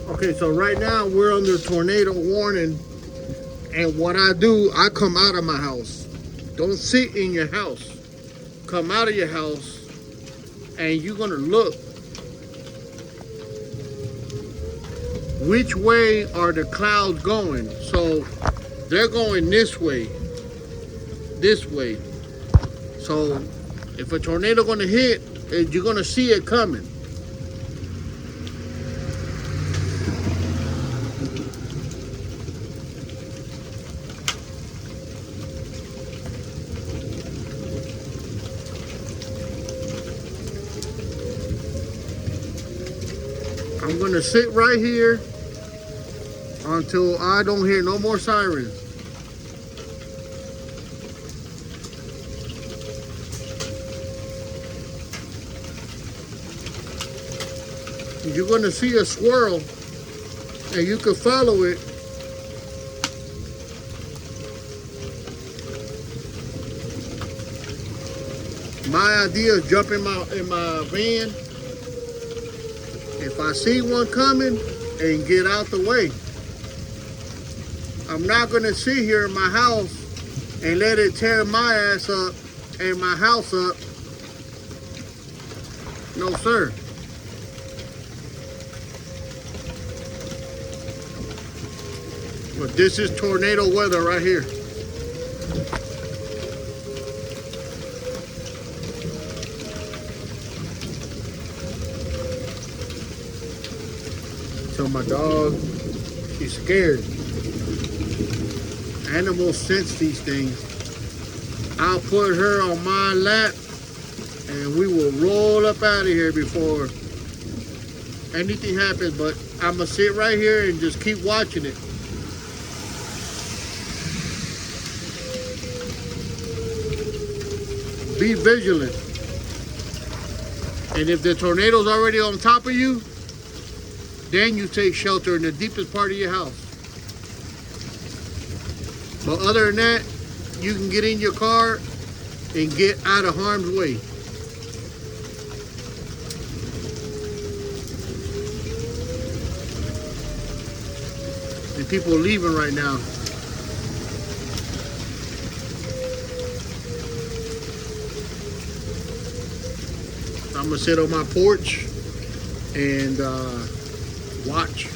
Okay, so right now we're under tornado warning, and what I do, I come out of my house. Don't sit in your house. Come out of your house, and you're gonna look which way are the clouds going. So they're going this way, this way. So if a tornado gonna hit, you're gonna see it coming. I'm gonna sit right here until I don't hear no more sirens. You're gonna see a swirl, and you can follow it. My idea is jump in my van if I see one coming and get out the way. I'm not gonna sit here in my house and let it tear my ass up and my house up. No, sir. But this is tornado weather right here. So my dog, she's scared. Animals sense these things. I'll put her on my lap and we will roll up out of here before anything happens. But I'm gonna sit right here and just keep watching it. Be vigilant. And if the tornado's already on top of you, then you take shelter in the deepest part of your house. But other than that, you can get in your car and get out of harm's way. And people are leaving right now. I'm gonna sit on my porch and watch.